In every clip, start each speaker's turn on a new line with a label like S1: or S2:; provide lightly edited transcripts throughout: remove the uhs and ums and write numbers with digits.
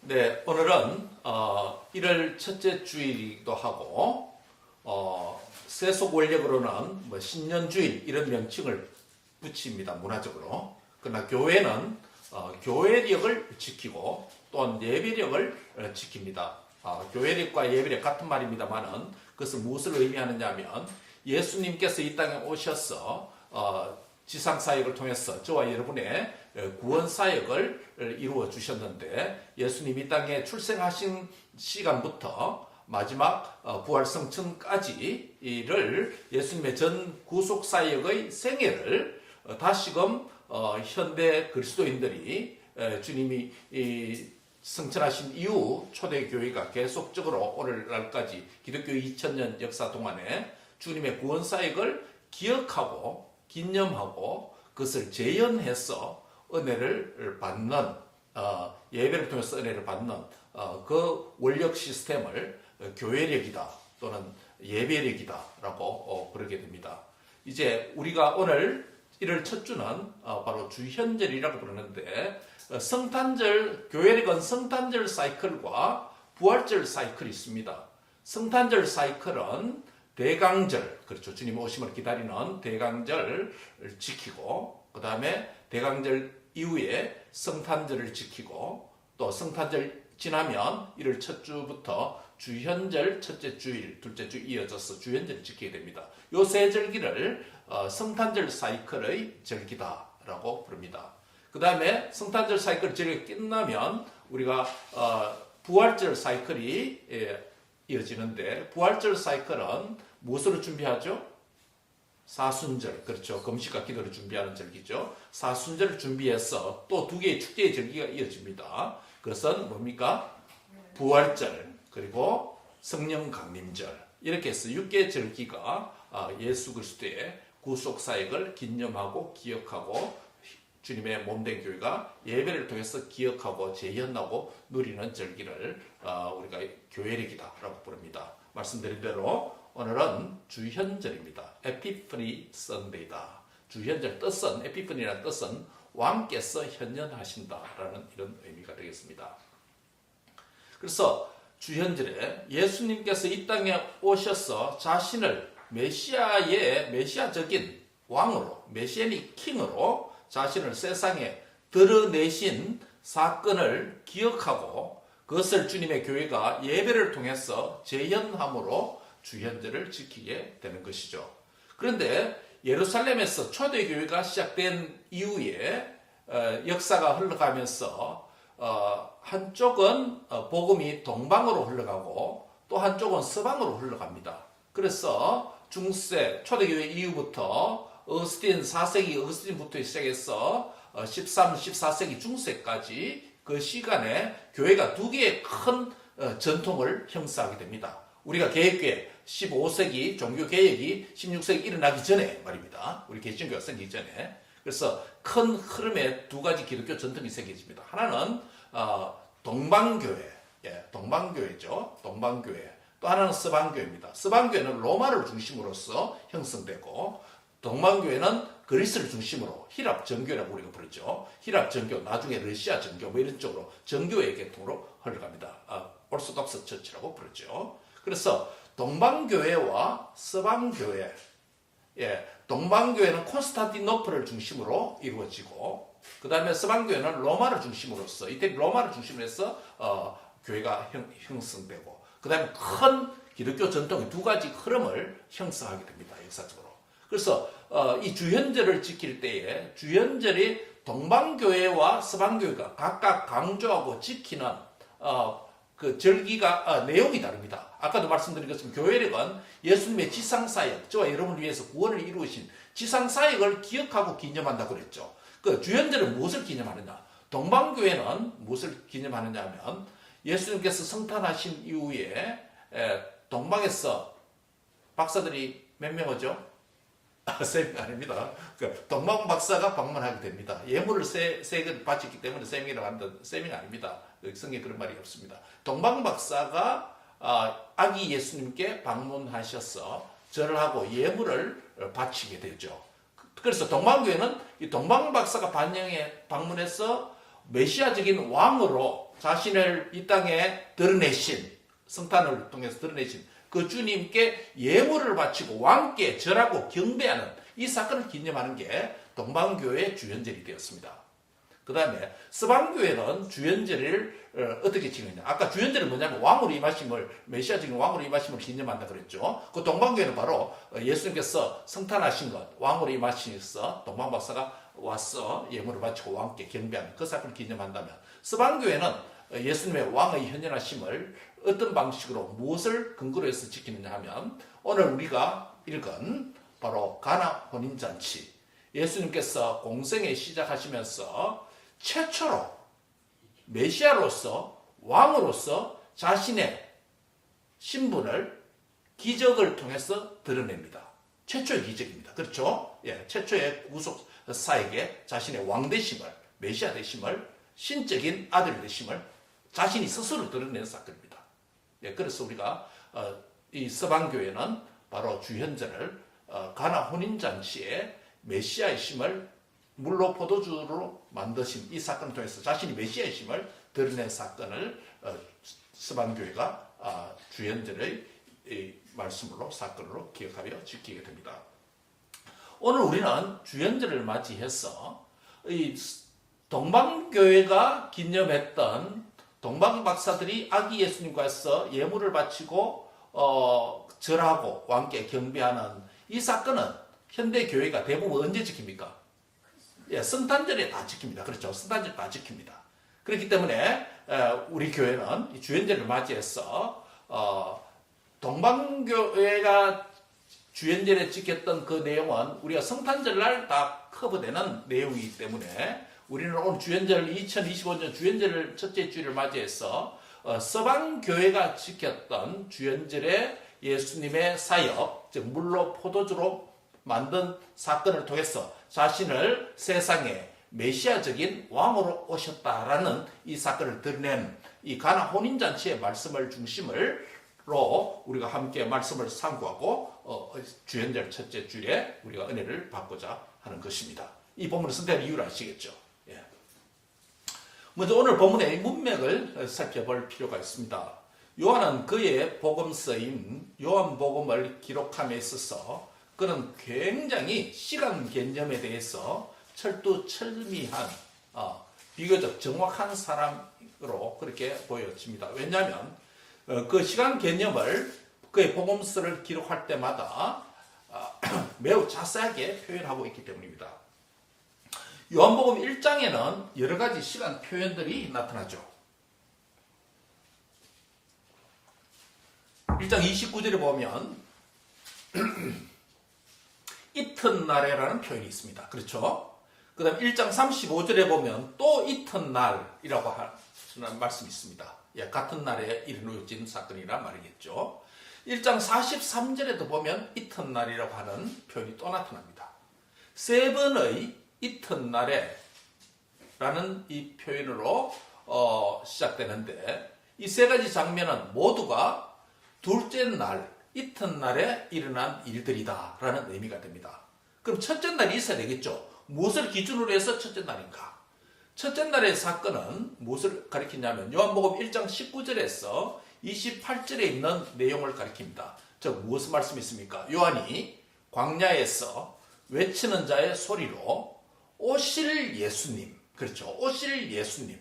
S1: 네, 오늘은 1월 첫째 주일이기도 하고 세속 원력으로는 신년주일 이런 명칭을 붙입니다. 문화적으로. 그러나 교회는 교회력을 지키고 또한 예배력을 지킵니다. 교회력과 예배력 같은 말입니다만은 그것은 무엇을 의미하느냐 하면 예수님께서 이 땅에 오셔서 지상사역을 통해서 저와 여러분의 구원사역을 이루어 주셨는데, 예수님이 이 땅에 출생하신 시간부터 마지막 부활성천까지를 예수님의 전 구속사역의 생애를 다시금 현대 그리스도인들이 주님이 성천하신 이후 초대교회가 계속적으로 오늘날까지 기독교 2000년 역사 동안에 주님의 구원사역을 기억하고 기념하고 그것을 재현해서 은혜를 받는, 예배를 통해서 은혜를 받는 그 원력 시스템을 교회력이다 또는 예배력이다 라고 부르게 됩니다. 이제 우리가 오늘 1월 첫 주는 바로 주현절이라고 부르는데, 성탄절, 교회력은 성탄절 사이클과 부활절 사이클이 있습니다. 성탄절 사이클은 대강절, 그렇죠. 주님 오심을 기다리는 대강절을 지키고, 그 다음에 대강절 이후에 성탄절을 지키고, 또 성탄절 지나면 1월 첫 주부터 주현절, 첫째 주일, 둘째 주 이어져서 주현절을 지키게 됩니다. 요 세 절기를 성탄절 사이클의 절기다라고 부릅니다. 그 다음에 성탄절 사이클 절기가 끝나면 우리가 부활절 사이클이 이어지는데, 부활절 사이클은 무엇으로 준비하죠? 사순절, 그렇죠. 금식과 기도를 준비하는 절기죠. 사순절을 준비해서 또 두 개의 축제의 절기가 이어집니다. 그것은 뭡니까? 부활절, 그리고 성령 강림절. 이렇게 해서 6개의 절기가 예수 그리스도의 구속사역을 기념하고 기억하고 주님의 몸된 교회가 예배를 통해서 기억하고 재현하고 누리는 절기를 우리가 교회력이다라고 부릅니다. 말씀드린 대로 오늘은 주현절입니다. 에피퍼니 선데이다. 주현절 뜻은, 에피퍼니라는 뜻은 왕께서 현현하신다라는 이런 의미가 되겠습니다. 그래서 주현절에 예수님께서 이 땅에 오셔서 자신을 메시아적인 왕으로, 메시아닉 킹으로 자신을 세상에 드러내신 사건을 기억하고 그것을 주님의 교회가 예배를 통해서 재현함으로 주현절을 지키게 되는 것이죠. 그런데 예루살렘에서 초대교회가 시작된 이후에 역사가 흘러가면서 한쪽은 복음이 동방으로 흘러가고 또 한쪽은 서방으로 흘러갑니다. 그래서 중세, 초대교회 이후부터 어스틴 4세기 어스틴부터 시작해서 13, 14세기 중세까지 그 시간에 교회가 두 개의 큰 전통을 형성하게 됩니다. 우리가 개혁교회 15세기 종교개혁이 16세기 일어나기 전에 말입니다. 우리 개신교가 생기기 전에. 그래서 큰 흐름의 두 가지 기독교 전통이 생겨집니다. 하나는 동방교회, 동방교회죠. 동방교회. 또 하나는 서방교회입니다. 서방교회는 로마를 중심으로서 형성되고, 동방교회는 그리스를 중심으로 히랍 정교라고 우리가 부르죠. 히랍 정교, 나중에 러시아 정교, 이런 쪽으로 정교의 계통으로 흘러갑니다. 오르소독스 처치라고 부르죠. 그래서 동방교회와 서방교회, 동방교회는 콘스탄티노플을 중심으로 이루어지고, 그 다음에 서방교회는 로마를 중심으로서, 이때 로마를 중심으로 해서 교회가 형성되고, 그 다음에 큰 기독교 전통의 두 가지 흐름을 형성하게 됩니다. 역사적으로. 그래서 이 주현절을 지킬 때에 주현절이 동방교회와 서방교회가 각각 강조하고 지키는 그 절기가 내용이 다릅니다. 아까도 말씀드린 것처럼 교회력은 예수님의 지상사역, 저와 여러분을 위해서 구원을 이루신 지상사역을 기억하고 기념한다고 그랬죠. 그 주현절은 무엇을 기념하느냐? 동방교회는 무엇을 기념하느냐 하면 예수님께서 성탄하신 이후에 동방에서 박사들이 몇 명 오죠? 3명 아닙니다. 동방 박사가 방문하게 됩니다. 예물을 세 개를 바쳤기 때문에 3명이라고 하는데 3명 아닙니다. 성경에 그런 말이 없습니다. 동방 박사가 아기 예수님께 방문하셔서 절을 하고 예물을 바치게 되죠. 그래서 동방교회는 이 동방 박사가 방문해서 메시아적인 왕으로 자신을 이 땅에 드러내신, 성탄을 통해서 드러내신 그 주님께 예물을 바치고 왕께 절하고 경배하는 이 사건을 기념하는 게 동방교회의 주연절이 되었습니다. 그 다음에 서방교회는 주연절을 어떻게 지내냐. 아까 주연절은 뭐냐면 왕으로 임하심을, 메시아적인 왕으로 임하심을 기념한다 그랬죠. 그 동방교회는 바로 예수님께서 성탄하신 것, 왕으로 임하시면서 동방박사가 와서 예물을 바치고 왕께 경배하는 그 사건을 기념한다면, 서방교회는 예수님의 왕의 현현하심을 어떤 방식으로 무엇을 근거로 해서 지키느냐 하면, 오늘 우리가 읽은 바로 가나 혼인잔치, 예수님께서 공생에 시작하시면서 최초로 메시아로서, 왕으로서 자신의 신분을 기적을 통해서 드러냅니다. 최초의 기적입니다. 그렇죠? 예, 최초의 구속사에게 자신의 왕 되심을, 메시아 되심을, 신적인 아들 되심을 자신이 스스로 드러낸 사건입니다. 예, 그래서 우리가 이 서방교회는 바로 주현절을 가나 혼인잔치에 메시아의 심을 물로 포도주로 만드신 이 사건을 통해서 자신이 메시아의 심을 드러낸 사건을 서방교회가 주현절의 말씀으로, 사건으로 기억하며 지키게 됩니다. 오늘 우리는 주현절을 맞이해서 이 동방교회가 기념했던 동방박사들이 아기 예수님과서 예물을 바치고 절하고 왕께 경배하는 이 사건은 현대교회가 대부분 언제 지킵니까? 예, 성탄절에 다 지킵니다. 그렇죠? 성탄절 다 지킵니다. 그렇기 때문에 우리 교회는 이 주연절을 맞이해서 동방교회가 주연절에 지켰던 그 내용은 우리가 성탄절날 다 커버되는 내용이기 때문에 우리는 오늘 주연절 2025년 주연절을 첫째 주일을 맞이해서 서방교회가 지켰던 주연절의 예수님의 사역, 즉 물로 포도주로 만든 사건을 통해서 자신을 세상에 메시아적인 왕으로 오셨다라는 이 사건을 드러낸 이 가나 혼인잔치의 말씀을 중심으로 우리가 함께 말씀을 상고하고 주연절 첫째 주일에 우리가 은혜를 받고자 하는 것입니다. 이 본문을 선택한 이유를 아시겠죠? 예. 먼저 오늘 본문의 문맥을 살펴볼 필요가 있습니다. 요한은 그의 복음서인 요한복음을 기록함에 있어서 그는 굉장히 시간 개념에 대해서 철두철미한 비교적 정확한 사람으로 그렇게 보여집니다. 왜냐하면 그 시간 개념을 그의 복음서를 기록할 때마다 매우 자세하게 표현하고 있기 때문입니다. 요한복음 1장에는 여러 가지 시간 표현들이 나타나죠. 1장 29절에 보면 이튿날에라는 표현이 있습니다. 그렇죠? 그 다음 1장 35절에 보면 또 이튿날이라고 하는 말씀이 있습니다. 예, 같은 날에 이루어진 사건이란 말이겠죠. 1장 43절에도 보면 이튿날이라고 하는 표현이 또 나타납니다. 세 번의 이튿날에 라는 이 표현으로 시작되는데 이 세 가지 장면은 모두가 둘째 날, 이튿날에 일어난 일들이다 라는 의미가 됩니다. 그럼 첫째 날이 있어야 되겠죠. 무엇을 기준으로 해서 첫째 날인가? 첫째 날의 사건은 무엇을 가리키냐면 요한복음 1장 19절에서 28절에 있는 내용을 가리킵니다. 즉 무엇을 말씀했습니까? 요한이 광야에서 외치는 자의 소리로 오실 예수님, 그렇죠? 오실 예수님.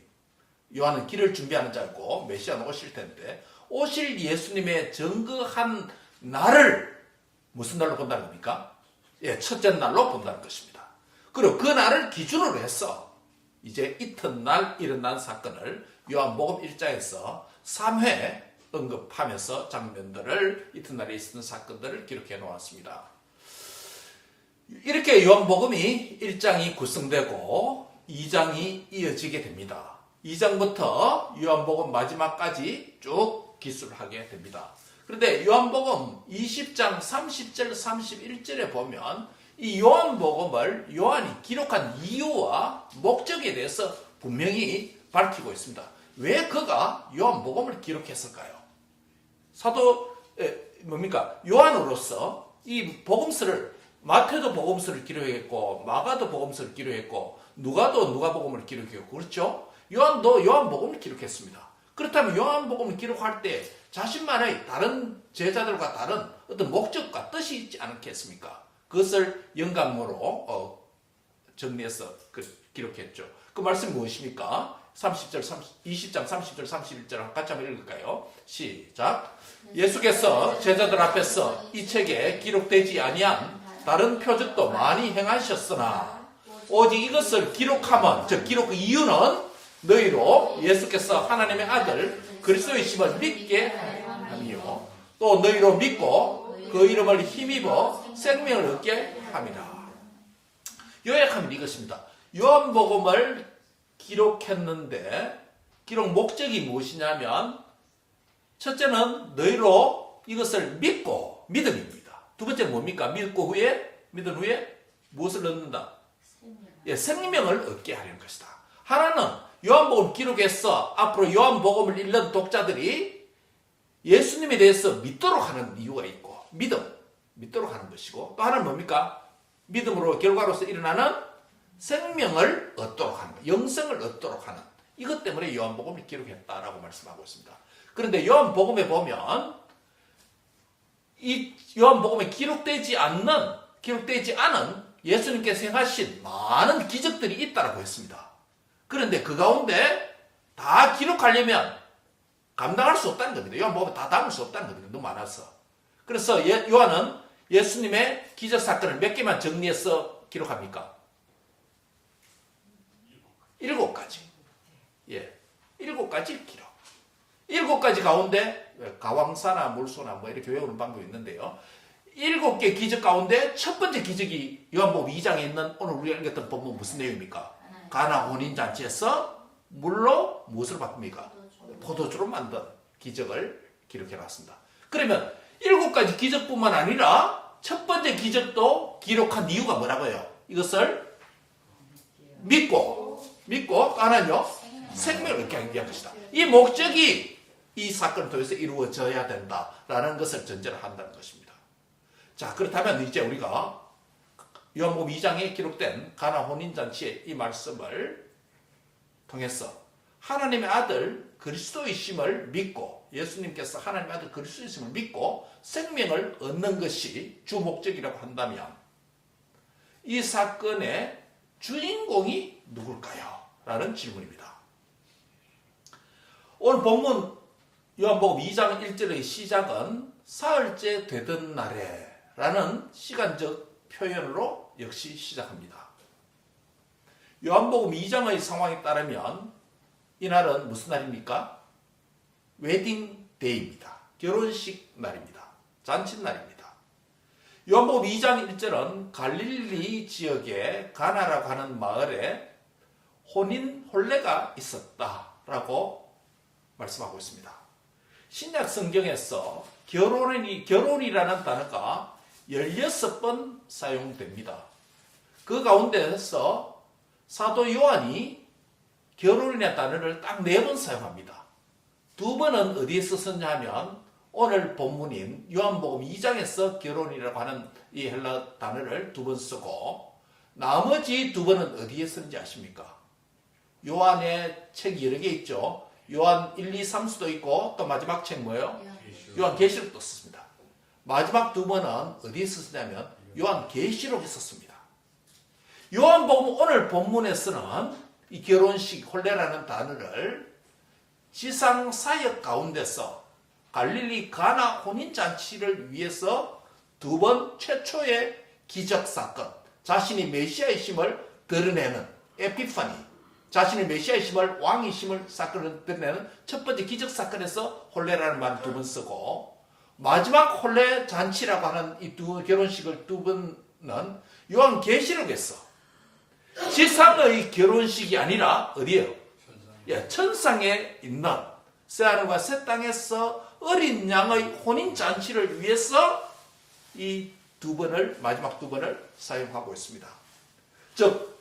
S1: 요한은 길을 준비하는 자고 메시아는 오실 텐데 오실 예수님의 증거한 날을 무슨 날로 본다는 겁니까? 예, 첫째 날로 본다는 것입니다. 그리고 그 날을 기준으로 해서 이제 이튿날 일어난 사건을 요한복음 1장에서 3회 언급하면서 장면들을 이튿날에 있었던 사건들을 기록해 놓았습니다. 이렇게 요한복음이 1장이 구성되고 2장이 이어지게 됩니다. 2장부터 요한복음 마지막까지 쭉 기술하게 됩니다. 그런데 요한복음 20장 30절 31절에 보면 이 요한복음을 요한이 기록한 이유와 목적에 대해서 분명히 밝히고 있습니다. 왜 그가 요한복음을 기록했을까요? 사도 뭡니까? 요한으로서 이 복음서를 마태도 복음서를 기록했고 마가도 복음서를 기록했고 누가도 누가복음을 기록했고 그렇죠? 요한도 요한복음을 기록했습니다. 그렇다면 요한복음을 기록할 때 자신만의 다른 제자들과 다른 어떤 목적과 뜻이 있지 않겠습니까? 그것을 영감으로 정리해서 기록했죠. 그 말씀이 무엇입니까? 20장 30절 31절 같이 한번 읽을까요? 시작. 예수께서 제자들 앞에서 이 책에 기록되지 아니한 다른 표적도 많이 행하셨으나 오직 이것을 기록하면, 즉 기록 이유는 너희로 예수께서 하나님의 아들 그리스도이심을 믿게 함이요 또 너희로 믿고 그 이름을 힘입어 생명을 얻게 함이라. 요약하면 이것입니다. 요한복음을 기록했는데 기록 목적이 무엇이냐면 첫째는 너희로 이것을 믿고 믿음입니다. 두 번째는 뭡니까? 믿고 후에 믿은 후에 무엇을 얻는다? 생명을 얻게 하려는 것이다. 하나는 요한복음 기록해서 앞으로 요한복음을 읽는 독자들이 예수님에 대해서 믿도록 하는 이유가 있고 믿도록 하는 것이고 또 하나는 뭡니까? 믿음으로 결과로서 일어나는 생명을 얻도록 하는 것, 영생을 얻도록 하는 이것 때문에 요한복음을 기록했다라고 말씀하고 있습니다. 그런데 요한복음에 보면 이 요한복음에 기록되지 않은 예수님께서 행하신 많은 기적들이 있다라고 했습니다. 그런데 그 가운데 다 기록하려면 감당할 수 없다는 겁니다. 요한복음에 다 담을 수 없다는 겁니다. 너무 많아서. 그래서 요한은 예수님의 기적 사건을 몇 개만 정리해서 기록합니까? 7가지. 7가지 기록. 7가지 가운데 가왕사나 물소나 뭐 이렇게 외우는 방법이 있는데요. 7개 기적 가운데 첫 번째 기적이 요한복음 2장에 있는 오늘 우리가 읽었던 본문 무슨 내용입니까? 가나 혼인잔치에서 물로 무엇을 바꿉니까? 포도주로 만든 기적을 기록해놨습니다. 그러면 7가지 기적뿐만 아니라 첫 번째 기적도 기록한 이유가 뭐라고요? 이것을 믿고 또 하나는요? 생명을 얻게 하기 위한 것이다. 이 목적이 이 사건을 통해서 이루어져야 된다라는 것을 전제로 한다는 것입니다. 자, 그렇다면 이제 우리가 요한복음 2장에 기록된 가나 혼인잔치의 이 말씀을 통해서 하나님의 아들 그리스도이심을 믿고 예수님께서 하나님의 아들 그리스도이심을 믿고 생명을 얻는 것이 주 목적이라고 한다면 이 사건의 주인공이 누굴까요? 라는 질문입니다. 오늘 본문 요한복음 2장 1절의 시작은 사흘째 되던 날에 라는 시간적 표현으로 역시 시작합니다. 요한복음 2장의 상황에 따르면 이날은 무슨 날입니까? 웨딩 데이입니다. 결혼식 날입니다. 잔칫날입니다. 요한복음 2장 1절은 갈릴리 지역의 가나라고 하는 마을에 혼인 혼례가 있었다라고 말씀하고 있습니다. 신약 성경에서 결혼이라는 단어가 16번 사용됩니다. 그 가운데서 사도 요한이 결혼이라는 단어를 딱 4번 사용합니다. 2번은 어디에서 썼냐 하면 오늘 본문인 요한복음 2장에서 결혼이라고 하는 이 헬라 단어를 2번 쓰고 나머지 2번은 어디에 쓰는지 아십니까? 요한의 책이 여러 개 있죠. 요한 1, 2, 3수도 있고 또 마지막 책 뭐예요? 요한계시록도 썼습니다. 마지막 2번은 어디에서 쓰냐면 요한계시록에 썼습니다. 요한복음 오늘 본문에서는 이 결혼식 혼례라는 단어를 지상 사역 가운데서 갈릴리 가나 혼인잔치를 위해서 2번 최초의 기적 사건, 자신이 메시아이심을 드러내는 에피파니, 자신의 메시아이심을 왕이심을 사건을 드러내는 첫 번째 기적 사건에서 혼례라는 말을 2번 쓰고 마지막 혼례 잔치라고 하는 이 결혼식을 2번은 요한계시록에서 지상의 결혼식이 아니라 어디예요? 천상에 있는 새하늘과 새 땅에서 어린 양의 혼인 잔치를 위해서 이 2번을 마지막 2번을 사용하고 있습니다. 즉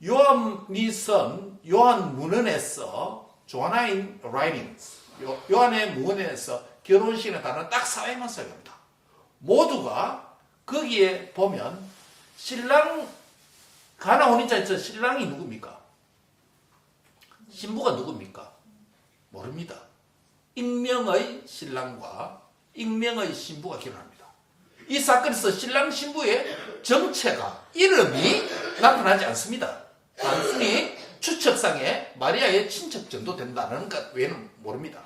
S1: 요한이 쓴 요한 문헌에서 조나인 라이팅스 요한의 문헌에서 결혼식의 단어는 딱 4회만 사용합니다. 모두가 거기에 보면 신랑 가나 혼인잔치에서 신랑이 누굽니까? 신부가 누굽니까? 모릅니다. 익명의 신랑과 익명의 신부가 결혼합니다. 이 사건에서 신랑 신부의 정체가, 이름이 나타나지 않습니다. 단순히 추측상에 마리아의 친척 정도 된다는 것 외에는 모릅니다.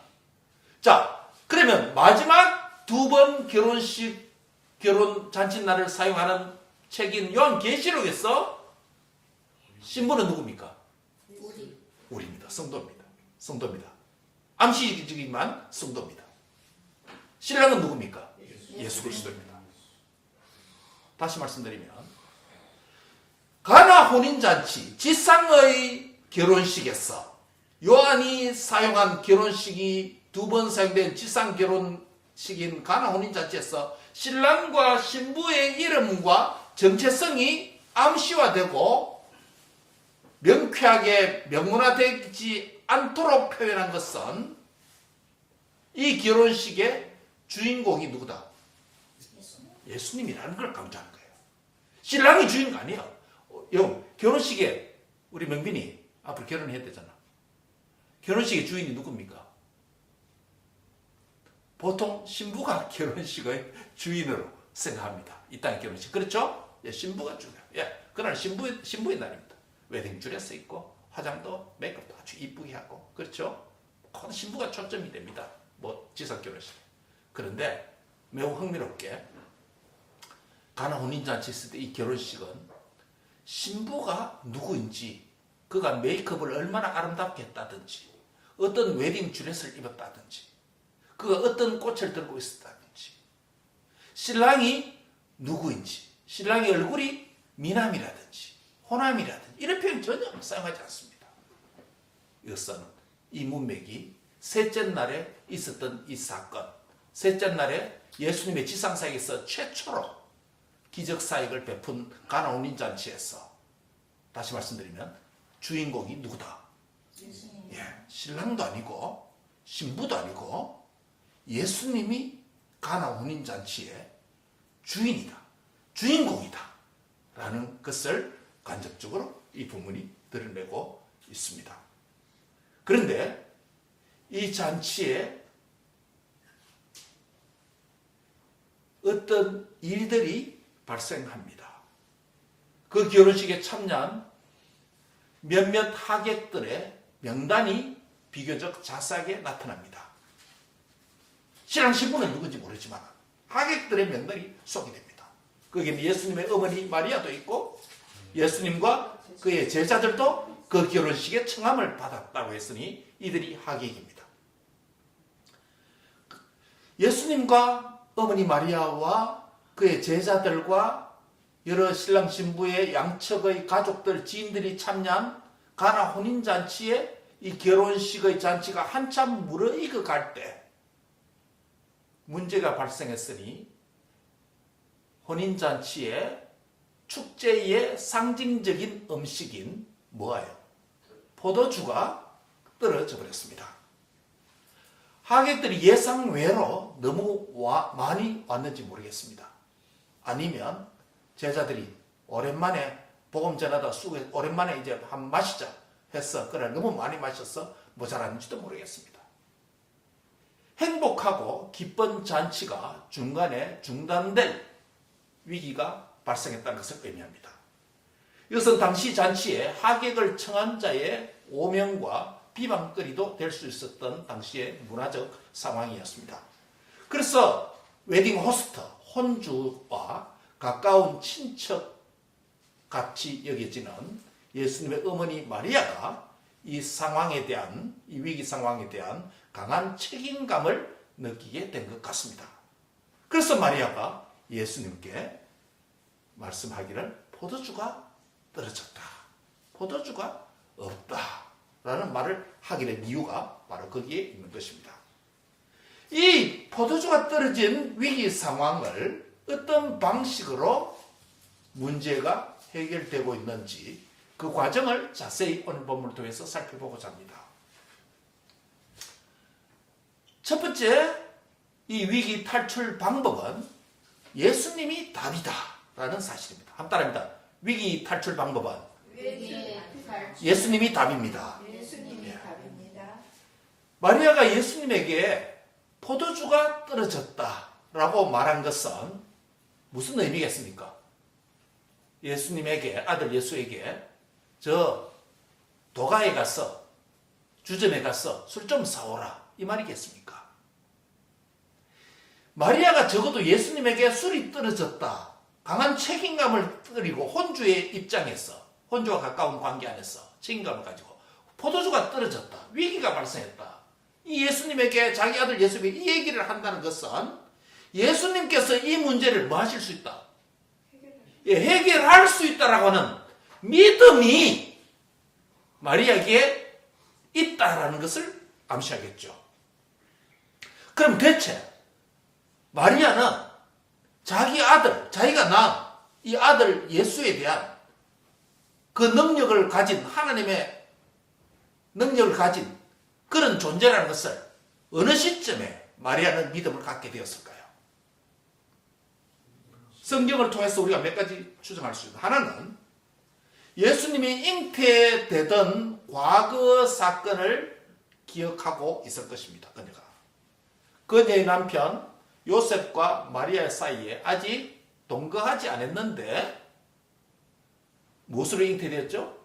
S1: 자, 그러면 마지막 두 번 결혼식, 결혼 잔칫날을 사용하는 책인 요한계시록에서 신부는 누굽니까? 우리입니다. 성도입니다. 성도입니다. 암시적이지만 성도입니다. 신랑은 누굽니까? 예수 그리스도입니다. 다시 말씀드리면 가나 혼인잔치, 지상의 결혼식에서 요한이 사용한 결혼식이 두 번 사용된 지상 결혼식인 가나 혼인잔치에서 신랑과 신부의 이름과 정체성이 암시화되고 명쾌하게 명문화되지 않도록 표현한 것은 이 결혼식의 주인공이 누구다? 예수님이라는 걸 강조하는 거예요. 신랑이 주인공 아니에요. 결혼식에 우리 명빈이 앞으로 결혼해야 되잖아. 결혼식의 주인이 누굽니까? 보통 신부가 결혼식의 주인으로 생각합니다. 이 땅의 결혼식. 그렇죠? 예, 신부가 주인이에요. 예, 그날 신부의 날입니다. 웨딩 드레스 입고 화장도 메이크업도 아주 이쁘게 하고, 그렇죠? 그 신부가 초점이 됩니다. 뭐 지상 결혼식. 그런데 매우 흥미롭게 가나 혼인잔치 있을 때 이 결혼식은 신부가 누구인지, 그가 메이크업을 얼마나 아름답게 했다든지, 어떤 웨딩 드레스를 입었다든지, 그가 어떤 꽃을 들고 있었다든지, 신랑이 누구인지, 신랑의 얼굴이 미남이라든지 호남이라든지 이런 표현 전혀 사용하지 않습니다. 이것은 이 문맥이 셋째 날에 있었던 이 사건, 셋째 날에 예수님의 지상사역에서 최초로 기적사역을 베푼 가나 혼인잔치에서, 다시 말씀드리면 주인공이 누구다? 예, 신랑도 아니고 신부도 아니고 예수님이 가나 혼인잔치의 주인이다, 주인공이다 라는 것을 간접적으로 이 부문이 드러내고 있습니다. 그런데 이 잔치에 어떤 일들이 발생합니다. 그 결혼식에 참여한 몇몇 하객들의 명단이 비교적 자세하게 나타납니다. 신랑 신부는 누군지 모르지만 하객들의 명단이 소개됩니다. 거기에 예수님의 어머니 마리아도 있고 예수님과 그의 제자들도 그 결혼식에 청함을 받았다고 했으니 이들이 하객입니다. 예수님과 어머니 마리아와 그의 제자들과 여러 신랑 신부의 양측의 가족들, 지인들이 참여한 가나 혼인잔치에 이 결혼식의 잔치가 한참 무르익어 갈 때 문제가 발생했으니 혼인잔치의 축제의 상징적인 음식인 뭐예요? 포도주가 떨어져 버렸습니다. 하객들이 예상 외로 너무 많이 왔는지 모르겠습니다. 아니면 제자들이 오랜만에 복음 전하다 쑥에 오랜만에 이제 한 마시자 했어. 그래 너무 많이 마셔서 모자랐는지도 모르겠습니다. 행복하고 기쁜 잔치가 중간에 중단될 위기가 발생했다는 것을 의미합니다. 이것은 당시 잔치에 하객을 청한 자의 오명과 비방거리도 될 수 있었던 당시의 문화적 상황이었습니다. 그래서 웨딩 호스트, 혼주와 가까운 친척 같이 여겨지는 예수님의 어머니 마리아가 이 상황에 대한, 이 위기 상황에 대한 강한 책임감을 느끼게 된 것 같습니다. 그래서 마리아가 예수님께 말씀하기를 포도주가 떨어졌다, 포도주가 없다 라는 말을 하게 된 이유가 바로 거기에 있는 것입니다. 이 포도주가 떨어진 위기 상황을 어떤 방식으로 문제가 해결되고 있는지 그 과정을 자세히 오늘 본문을 통해서 살펴보고자 합니다. 첫 번째, 이 위기 탈출 방법은 예수님이 답이다 라는 사실입니다. 한번 따라합니다. 위기 탈출 방법은 예수님이 답입니다. 마리아가 예수님에게 포도주가 떨어졌다라고 말한 것은 무슨 의미겠습니까? 예수님에게, 아들 예수에게 저 도가에 가서, 주점에 가서 술 좀 사오라, 이 말이겠습니까? 마리아가 적어도 예수님에게 술이 떨어졌다, 강한 책임감을 느끼고 혼주의 입장에서, 혼주와 가까운 관계 안에서 책임감을 가지고 포도주가 떨어졌다, 위기가 발생했다, 이 예수님에게, 자기 아들 예수에게 이 얘기를 한다는 것은 예수님께서 이 문제를 뭐 하실 수 있다? 해결할 수 있다라고 하는 믿음이 마리아에게 있다라는 것을 암시하겠죠. 그럼 대체 마리아는 자기 아들, 자기가 낳은 이 아들 예수에 대한 그 능력을 가진, 하나님의 능력을 가진 그런 존재라는 것을 어느 시점에 마리아는 믿음을 갖게 되었을까요? 성경을 통해서 우리가 몇 가지 추정할 수 있습니다. 하나는 예수님이 잉태되던 과거 사건을 기억하고 있을 것입니다. 그녀가. 그녀의 남편 요셉과 마리아 사이에 아직 동거하지 않았는데 무엇으로 잉태되었죠?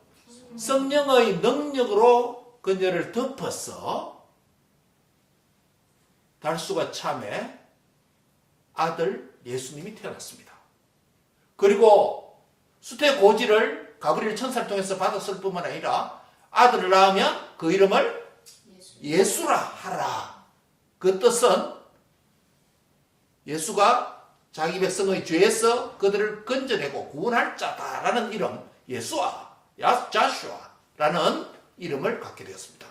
S1: 성령의 능력으로 그녀를 덮어서 달수가 참에 아들 예수님이 태어났습니다. 그리고 수태고지를 가브리엘 천사를 통해서 받았을 뿐만 아니라 아들을 낳으면 그 이름을 예수라 하라. 그 뜻은 예수가 자기 백성의 죄에서 그들을 건져내고 구원할 자다라는 이름, 예수아, 자슈아라는 이름을 갖게 되었습니다.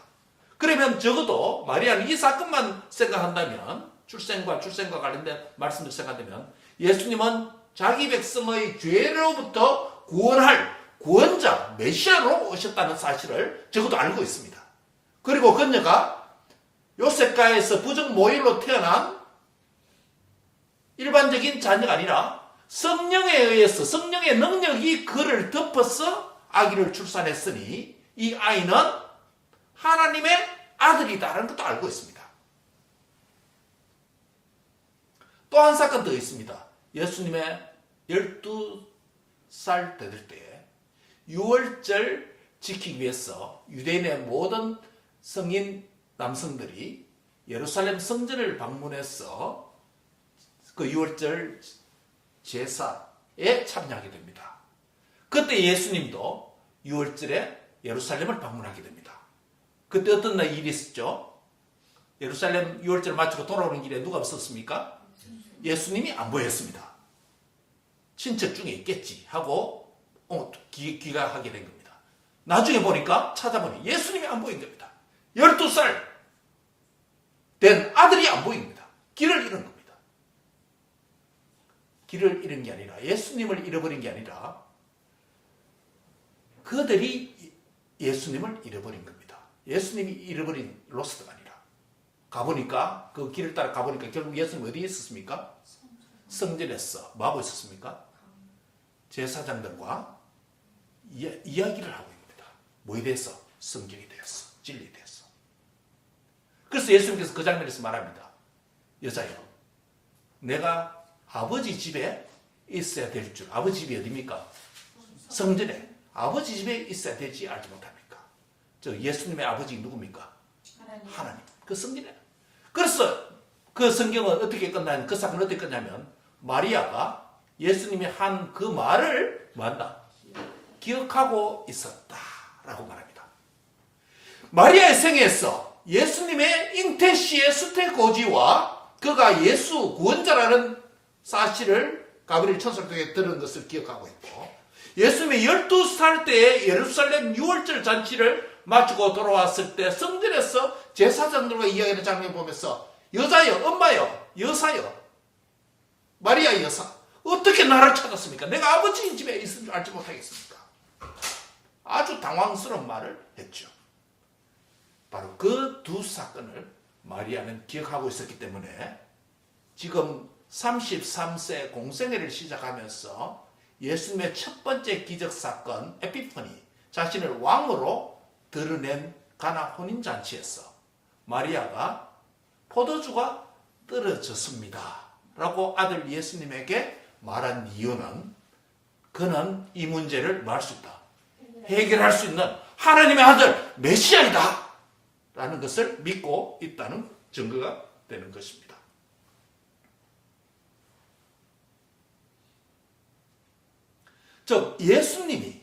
S1: 그러면 적어도 마리아는 이 사건만 생각한다면, 출생과 관련된 말씀을 생각한다면 예수님은 자기 백성의 죄로부터 구원할 구원자, 메시아로 오셨다는 사실을 적어도 알고 있습니다. 그리고 그녀가 요셉가에서 부정 모일로 태어난 일반적인 자녀가 아니라 성령에 의해서, 성령의 능력이 그를 덮어서 아기를 출산했으니 이 아이는 하나님의 아들이다라는 것도 알고 있습니다. 또 한 사건 더 있습니다. 예수님의 12살 되들 때에 유월절 지키기 위해서 유대인의 모든 성인 남성들이 예루살렘 성전을 방문해서 그 유월절 제사에 참여하게 됩니다. 그때 예수님도 유월절에 예루살렘을 방문하게 됩니다. 그때 어떤 일이 있었죠? 예루살렘 유월절을 마치고 돌아오는 길에 누가 없었습니까? 예수님이 안 보였습니다. 친척 중에 있겠지 하고 귀가하게 된 겁니다. 나중에 보니까 찾아보니 예수님이 안 보인 겁니다. 12살 된 아들이 안 보입니다. 길을 잃은 겁니다. 길을 잃은 게 아니라, 예수님을 잃어버린 게 아니라 그들이 예수님을 잃어버린 겁니다. 예수님이 잃어버린 로스트가 아니라, 가보니까, 그 길을 따라 가보니까 결국 예수님 어디에 있었습니까? 성전에서 뭐 하고 있었습니까? 제사장들과 이야기를 하고 있습니다. 뭐에 대해서? 성경에 대해서, 진리에 대해서. 그래서 예수님께서 그 장면에서 말합니다. 여자여, 내가 아버지 집에 있어야 될 줄. 아버지 집이 어디입니까? 성전에. 아버지 집에 있어야 되지 알지 못합니까? 저 예수님의 아버지 누굽니까? 하나님. 그 성전에. 그래서 그 성경은 어떻게 끝나냐면, 그 사건은 어떻게 끝나냐면, 마리아가 예수님이 한 그 말을 뭐한다? 기억하고 있었다라고 말합니다. 마리아의 생애에서 예수님의 잉태시의 수태고지와 그가 예수 구원자라는 사실을 가브리엘 천사를 통해 들은 것을 기억하고 있고, 예수님이 12살 때에 예루살렘 유월절 잔치를 마치고 돌아왔을 때 성전에서 제사장들과 이야기하는 장면 보면서, 여자여, 엄마여, 여사여, 마리아 여사, 어떻게 나를 찾았습니까? 내가 아버지 집에 있을 줄 알지 못하겠습니까? 아주 당황스러운 말을 했죠. 바로 그 두 사건을 마리아는 기억하고 있었기 때문에 지금 33세 공생애를 시작하면서 예수님의 첫 번째 기적사건 에피퍼니, 자신을 왕으로 드러낸 가나 혼인잔치에서 마리아가 포도주가 떨어졌습니다 라고 아들 예수님에게 말한 이유는 그는 이 문제를 뭐 할 수 있다? 해결할 수 있는 하나님의 아들 메시아이다 라는 것을 믿고 있다는 증거가 되는 것입니다. 즉 예수님이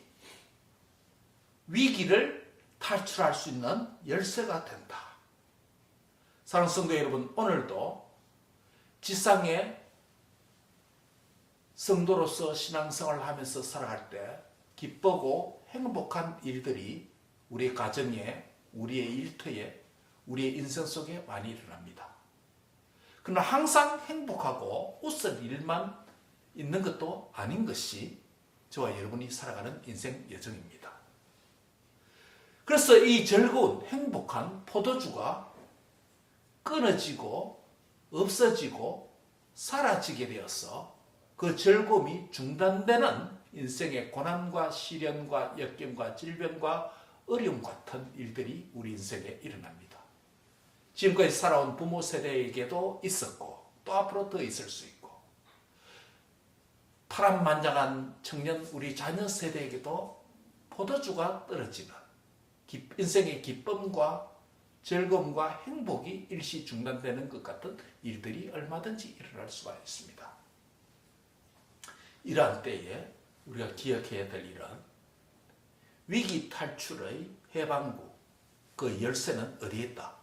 S1: 위기를 탈출할 수 있는 열쇠가 된다. 사랑하는 성도 여러분, 오늘도 지상에 성도로서 신앙생활을 하면서 살아갈 때 기쁘고 행복한 일들이 우리의 가정에, 우리의 일터에, 우리의 인생 속에 많이 일어납니다. 그러나 항상 행복하고 웃을 일만 있는 것도 아닌 것이 저와 여러분이 살아가는 인생 여정입니다. 그래서 이 즐거운 행복한 포도주가 끊어지고 없어지고 사라지게 되어서 그 즐거움이 중단되는 인생의 고난과 시련과 역경과 질병과 어려움 같은 일들이 우리 인생에 일어납니다. 지금까지 살아온 부모 세대에게도 있었고 또 앞으로 더 있을 수 있고 파란만장한 청년 우리 자녀 세대에게도 포도주가 떨어지는 인생의 기쁨과 즐거움과 행복이 일시 중단되는 것 같은 일들이 얼마든지 일어날 수가 있습니다. 이러한 때에 우리가 기억해야 될 일은 위기 탈출의 해방구, 그 열쇠는 어디에 있다?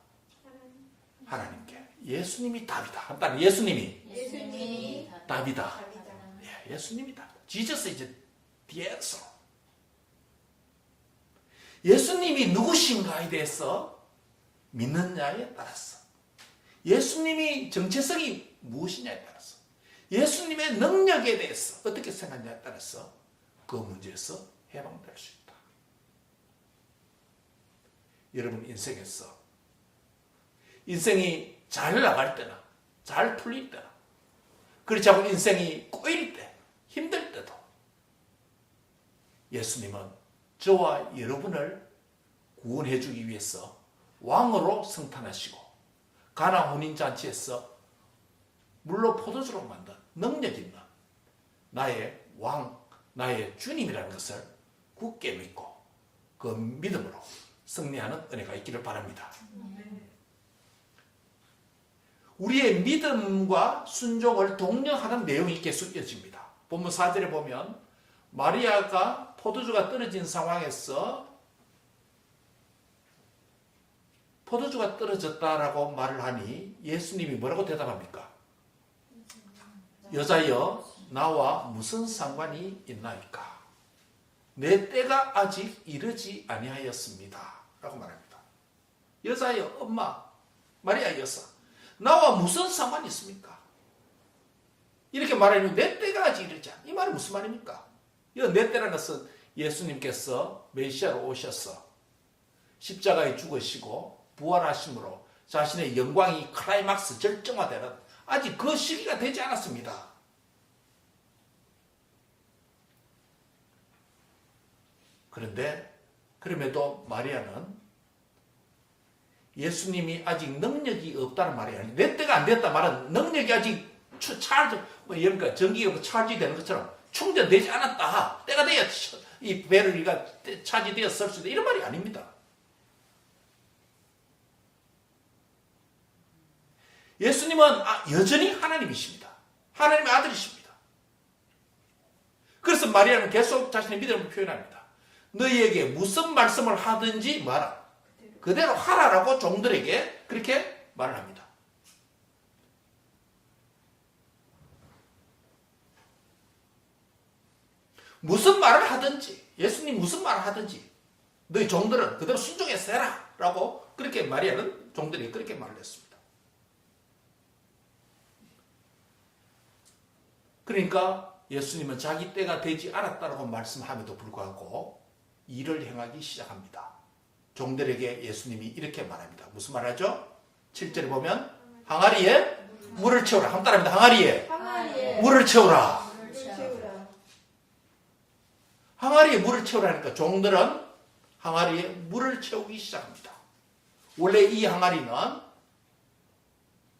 S1: 하나님께. 예수님이 답이다. 한단 예수님이 답이다. 예, 예수님이 답. Jesus is the answer. 예수님이 누구신가에 대해서 믿느냐에 따라서, 예수님이 정체성이 무엇이냐에 따라서, 예수님의 능력에 대해서 어떻게 생각하냐에 따라서 그 문제에서 해방될 수 있다. 여러분 인생에서 인생이 잘 나갈 때나 잘 풀릴 때나 그렇지 않고 인생이 꼬일 때 힘들 때도 예수님은 저와 여러분을 구원해 주기 위해서 왕으로 성탄하시고 가나 혼인잔치에서 물로 포도주로 만든 능력 있는 나의 왕, 나의 주님이라는 것을 굳게 믿고 그 믿음으로 승리하는 은혜가 있기를 바랍니다. 우리의 믿음과 순종을 독려하는 내용이 계속 이어집니다. 본문 4절에 보면 마리아가 포도주가 떨어진 상황에서 포도주가 떨어졌다라고 말을 하니 예수님이 뭐라고 대답합니까? 여자여 나와 무슨 상관이 있나이까? 내 때가 아직 이르지 아니하였습니다 라고 말합니다. 여자여, 엄마 마리아 여사, 나와 무슨 상관이 있습니까? 이렇게 말하면 내 때가 아직 이르지 않아. 이 말이 무슨 말입니까? 이 내 때라는 것은 예수님께서 메시아로 오셔서 십자가에 죽으시고 부활하심으로 자신의 영광이 클라이막스 절정화되는 아직 그 시기가 되지 않았습니다. 그런데 그럼에도 마리아는 예수님이 아직 능력이 없다는 말이 아니에요. 내 때가 안 됐다 말은 능력이 아직 그러니까 전기가 차지되는 것처럼 충전되지 않았다. 때가 돼야 이 배럴이가 차지되었을 수도 이런 말이 아닙니다. 예수님은 여전히 하나님이십니다. 하나님의 아들이십니다. 그래서 마리아는 계속 자신의 믿음을 표현합니다. 너희에게 무슨 말씀을 하든지 마라. 그대로 하라라고 종들에게 그렇게 말을 합니다. 무슨 말을 하든지, 예수님 무슨 말을 하든지 너희 종들은 그대로 순종해서 해라 라고 그렇게 마리아는 종들에게 그렇게 말을 했습니다. 그러니까 예수님은 자기 때가 되지 않았다고 말씀함에도 불구하고 일을 행하기 시작합니다. 종들에게 예수님이 이렇게 말합니다. 무슨 말하죠? 7절에 보면 항아리에 물을 채우라. 한번 따라합니다. 항아리에 물을 채우라. 항아리에 물을 채우라니까 종들은 항아리에 물을 채우기 시작합니다. 원래 이 항아리는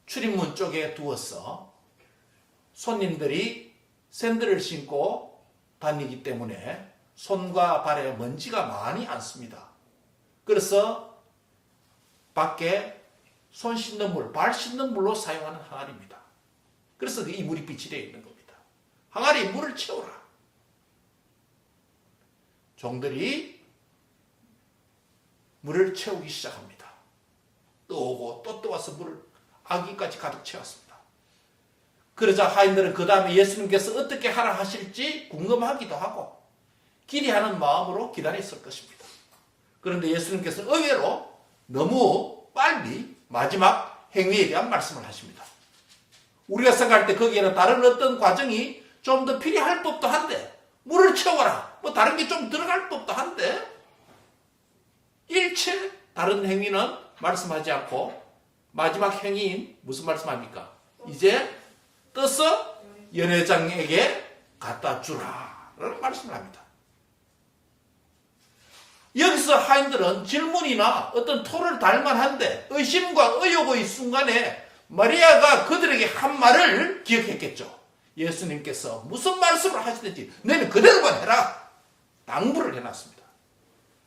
S1: 출입문 쪽에 두어서 손님들이 샌들을 신고 다니기 때문에 손과 발에 먼지가 많이 앉습니다. 그래서 밖에 손 씻는 물, 발 씻는 물로 사용하는 항아리입니다. 그래서 이 물이 비치되어 있는 겁니다. 항아리에 물을 채우라. 종들이 물을 채우기 시작합니다. 또 오고 또 떠와서 물을 아기까지 가득 채웠습니다. 그러자 하인들은 그 다음에 예수님께서 어떻게 하라 하실지 궁금하기도 하고 기대하는 마음으로 기다렸을 것입니다. 그런데 예수님께서는 의외로 너무 빨리 마지막 행위에 대한 말씀을 하십니다. 우리가 생각할 때 거기에는 다른 어떤 과정이 좀 더 필요할 법도 한데 물을 채워라. 뭐 다른 게 좀 들어갈 법도 한데 일체 다른 행위는 말씀하지 않고 마지막 행위인 무슨 말씀합니까? 이제 떠서 연회장에게 갖다 주라 라는 말씀을 합니다. 여기서 하인들은 질문이나 어떤 토를 달만한데 의심과 의혹의 순간에 마리아가 그들에게 한 말을 기억했겠죠. 예수님께서 무슨 말씀을 하시든지 너희는 그대로만 해라. 당부를 해놨습니다.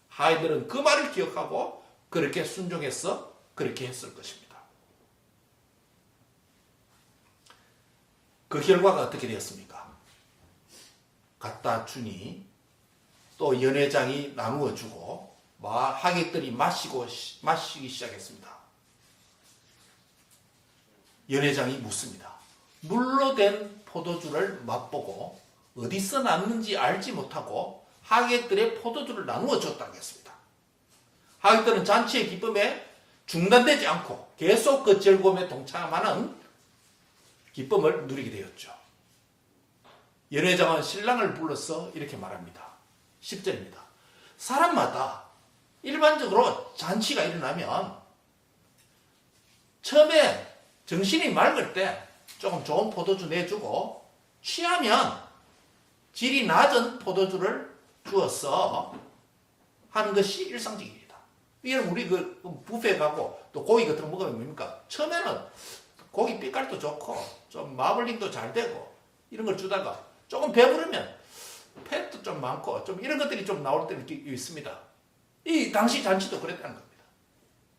S1: 하인들은 그 말을 기억하고 그렇게 순종해서 그렇게 했을 것입니다. 그 결과가 어떻게 되었습니까? 갖다 주니 또 연회장이 나누어 주고 하객들이 마시기 시작했습니다. 연회장이 묻습니다. 물로 된 포도주를 맛보고 어디서 났는지 알지 못하고 하객들의 포도주를 나누어 줬다고 했습니다. 하객들은 잔치의 기쁨에 중단되지 않고 계속 그 즐거움에 동참하는 기쁨을 누리게 되었죠. 연회장은 신랑을 불러서 이렇게 말합니다. 10절입니다. 사람마다 일반적으로 잔치가 일어나면 처음에 정신이 맑을 때 조금 좋은 포도주 내주고 취하면 질이 낮은 포도주를 주어서 하는 것이 일상적입니다. 이건 우리 그 뷔페 가고 또 고기 같은 거 먹으면 뭡니까? 처음에는 고기 빛깔도 좋고 좀 마블링도 잘 되고 이런 걸 주다가 조금 배부르면 팻도 좀 많고 좀 이런 것들이 좀 나올 때는 있습니다. 이 당시 잔치도 그랬다는 겁니다.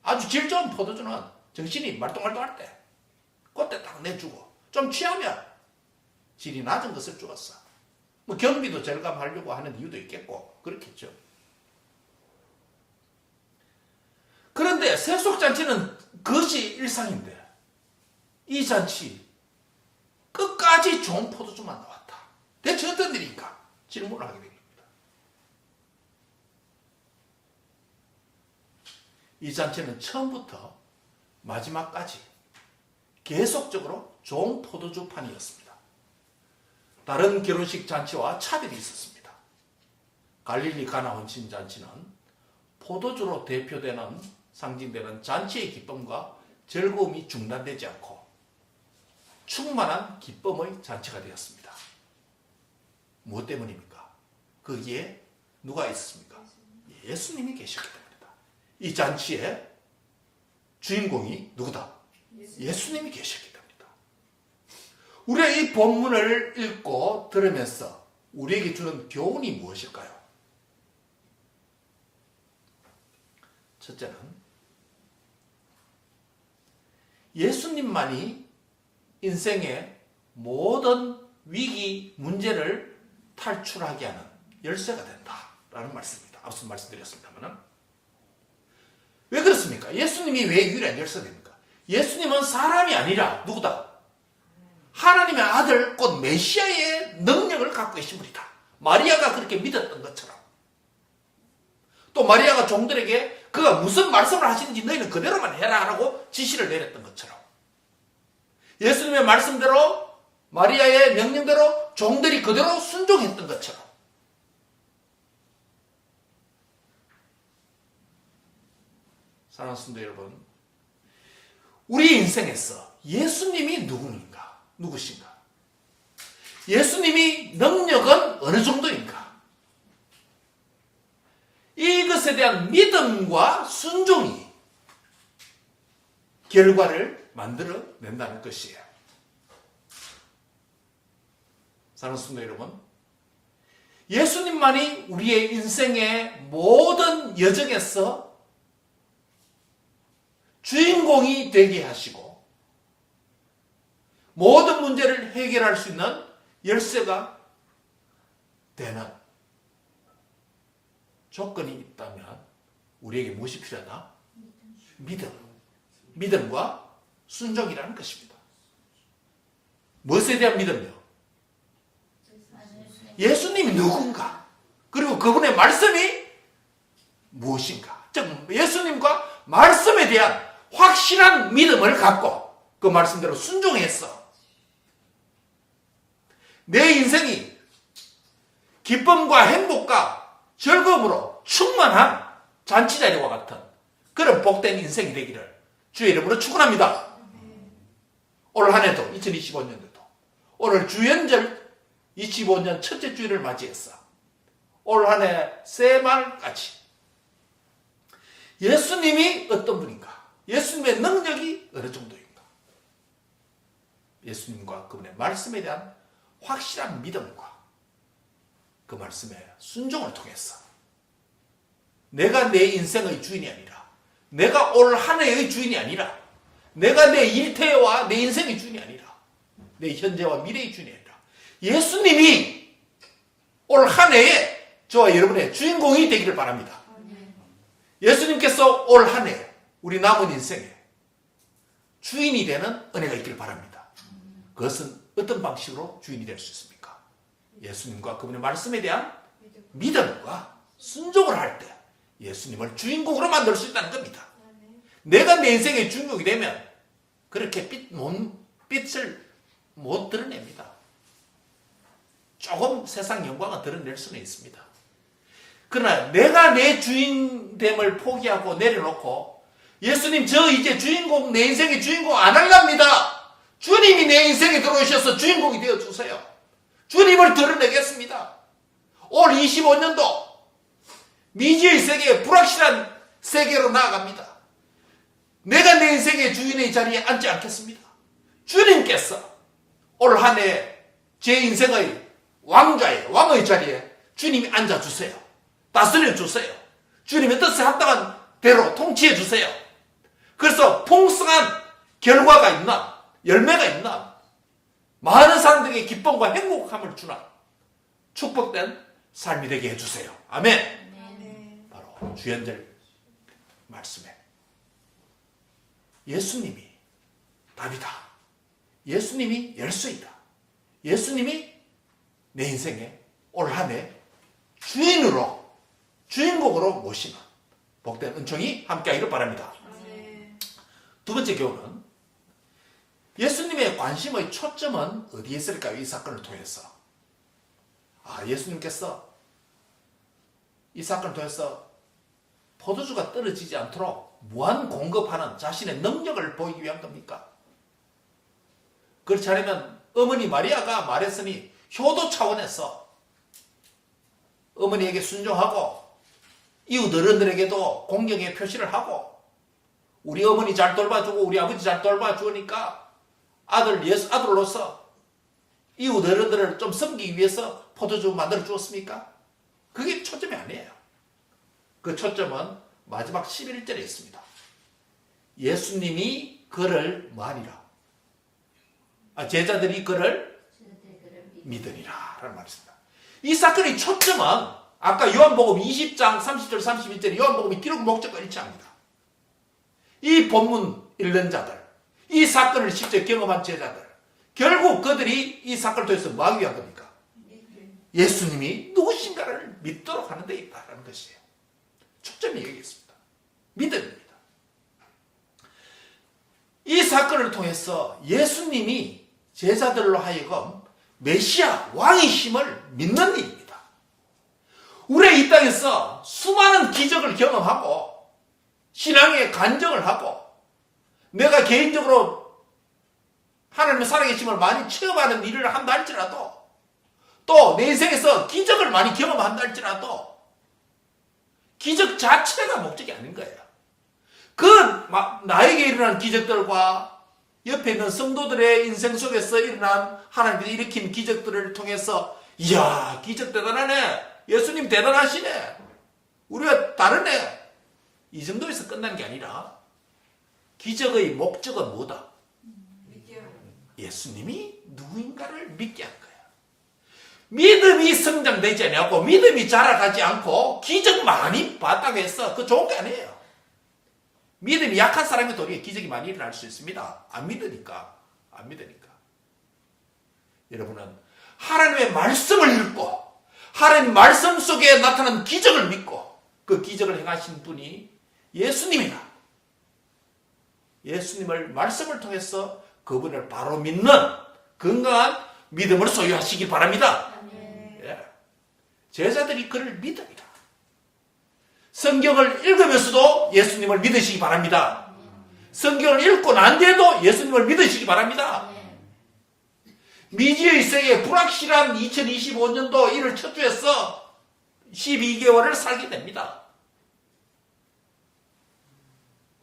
S1: 아주 질 좋은 포도주는 정신이 말똥말똥할 때 그때 딱 내주고 좀 취하면 질이 낮은 것을 주었어. 뭐 경비도 절감하려고 하는 이유도 있겠고 그렇겠죠. 그런데 세속잔치는 그것이 일상인데 이 잔치 끝까지 좋은 포도주만 나왔다. 대체 어떤 일인가? 질문을 하게 됩니다. 이 잔치는 처음부터 마지막까지 계속적으로 좋은 포도주판이었습니다. 다른 결혼식 잔치와 차별이 있었습니다. 갈릴리 가나 혼신 잔치는 포도주로 대표되는 상징되는 잔치의 기쁨과 즐거움이 중단되지 않고 충만한 기쁨의 잔치가 되었습니다. 무엇 때문입니까? 거기에 누가 있었습니까? 예수님이 계셨기 때문이다. 이 잔치의 주인공이 누구다? 예수님이 계셨기 때문이다. 우리가 이 본문을 읽고 들으면서 우리에게 주는 교훈이 무엇일까요? 첫째는 예수님만이 인생의 모든 위기, 문제를 탈출하게 하는 열쇠가 된다라는 말씀입니다. 앞서 말씀드렸습니다만 왜 그렇습니까? 예수님이 왜 유일한 열쇠입니까? 예수님은 사람이 아니라 누구다? 하나님의 아들 곧 메시아의 능력을 갖고 계신 분이다. 마리아가 그렇게 믿었던 것처럼 또 마리아가 종들에게 그가 무슨 말씀을 하시는지 너희는 그대로만 해라 라고 지시를 내렸던 것처럼 예수님의 말씀대로 마리아의 명령대로 종들이 그대로 순종했던 것처럼 사랑하는 성도 여러분, 우리 인생에서 예수님이 누구신가? 예수님이 능력은 어느 정도인가? 이것에 대한 믿음과 순종이 결과를 만들어낸다는 것이에요. 사랑하는 성도 여러분, 예수님만이 우리의 인생의 모든 여정에서 주인공이 되게 하시고 모든 문제를 해결할 수 있는 열쇠가 되는 조건이 있다면 우리에게 무엇이 필요하다? 믿음. 믿음과 순종이라는 것입니다. 무엇에 대한 믿음이요? 예수님이 누군가, 그리고 그분의 말씀이 무엇인가. 즉 예수님과 말씀에 대한 확실한 믿음을 갖고 그 말씀대로 순종했어. 내 인생이 기쁨과 행복과 즐거움으로 충만한 잔치자리와 같은 그런 복된 인생이 되기를 주의 이름으로 축원합니다. 올 한 해도 2025년도도 오늘 주연절 25년 첫째 주일을 맞이했어. 올 한 해 새말까지 예수님이 어떤 분인가, 예수님의 능력이 어느 정도인가, 예수님과 그분의 말씀에 대한 확실한 믿음과 그 말씀의 순종을 통해서 내가 내 인생의 주인이 아니라, 내가 올 한 해의 주인이 아니라, 내가 내 일태와 내 인생의 주인이 아니라, 내 현재와 미래의 주인이 아니라 예수님이 올 한 해에 저와 여러분의 주인공이 되기를 바랍니다. 예수님께서 올 한 해 우리 남은 인생에 주인이 되는 은혜가 있기를 바랍니다. 그것은 어떤 방식으로 주인이 될 수 있습니까? 예수님과 그분의 말씀에 대한 믿음과 순종을 할 때 예수님을 주인공으로 만들 수 있다는 겁니다. 내가 내 인생의 주인공이 되면 그렇게 빛을 못 드러냅니다. 조금 세상 영광을 드러낼 수는 있습니다. 그러나 내가 내 주인됨을 포기하고 내려놓고 예수님 저 이제 주인공, 내 인생의 주인공 안 할랍니다. 주님이 내 인생에 들어오셔서 주인공이 되어주세요. 주님을 드러내겠습니다. 올 25년도 미지의 세계, 불확실한 세계로 나아갑니다. 내가 내 인생의 주인의 자리에 앉지 않겠습니다. 주님께서 올 한 해 제 인생의 왕의 자리에 주님이 앉아주세요. 다스려주세요. 주님의 뜻에 합당한 대로 통치해주세요. 그래서 풍성한 결과가 있는, 열매가 있는, 많은 사람들에게 기쁨과 행복함을 주는 축복된 삶이 되게 해주세요. 아멘. 바로 주연절 말씀에 예수님이 답이다. 예수님이 열쇠이다. 예수님이 내 인생에 올 한 해 주인공으로 모시는 복된 은총이 함께하기를 바랍니다. 두 번째 교훈은 예수님의 관심의 초점은 어디에 있을까요? 이 사건을 통해서. 예수님께서 이 사건을 통해서 포도주가 떨어지지 않도록 무한 공급하는 자신의 능력을 보이기 위한 겁니까? 그렇지 않으면 어머니 마리아가 말했으니 효도 차원에서 어머니에게 순종하고 이웃 어른들에게도 공경의 표시를 하고 우리 어머니 잘 돌봐주고 우리 아버지 잘 돌봐주니까 아들로서 이웃 어른들을 좀 섬기기 위해서 포도주 만들어 주었습니까? 그게 초점이 아니에요. 그 초점은 마지막 11절에 있습니다. 예수님이 그를 뭐하니라? 제자들이 그를 믿으리라 라는 말이 있습니다. 이 사건의 초점은 아까 요한복음 20장 30절 31절에 요한복음이 기록 목적과 일치합니다. 이 본문 읽는 자들, 이 사건을 직접 경험한 제자들, 결국 그들이 이 사건을 통해서 뭐 하기 위한 겁니까? 예수님이 누구신가를 믿도록 하는 데 있다는 것이에요. 초점이 여기 있습니다. 믿음입니다. 이 사건을 통해서 예수님이 제자들로 하여금 메시아 왕의 힘을 믿는 일입니다. 우리의 이 땅에서 수많은 기적을 경험하고 신앙의 간증을 하고 내가 개인적으로 하나님의 살아계심을 많이 체험하는 일을 한다 할지라도 또 내 인생에서 기적을 많이 경험한다 할지라도 기적 자체가 목적이 아닌 거예요. 나에게 일어난 기적들과 옆에 있는 성도들의 인생 속에서 일어난 하나님께서 일으킨 기적들을 통해서 이야, 기적 대단하네. 예수님 대단하시네. 우리가 다르네. 이 정도에서 끝나는 게 아니라 기적의 목적은 뭐다? 예수님이 누구인가를 믿게 한 거야. 믿음이 성장되지 않고 믿음이 자라가지 않고 기적 많이 봤다고 해서 그거 좋은 게 아니에요. 믿음이 약한 사람이 도리어 기적이 많이 일어날 수 있습니다. 안 믿으니까. 여러분은 하나님의 말씀을 읽고 하나님 말씀 속에 나타난 기적을 믿고 그 기적을 행하신 분이 예수님이다. 예수님을 말씀을 통해서 그분을 바로 믿는 건강한 믿음을 소유하시기 바랍니다. 예. 제자들이 그를 믿습니다. 성경을 읽으면서도 예수님을 믿으시기 바랍니다. 성경을 읽고 난 뒤에도 예수님을 믿으시기 바랍니다. 미지의 세계에 불확실한 2025년도 1월 첫 주에서 12개월을 살게 됩니다.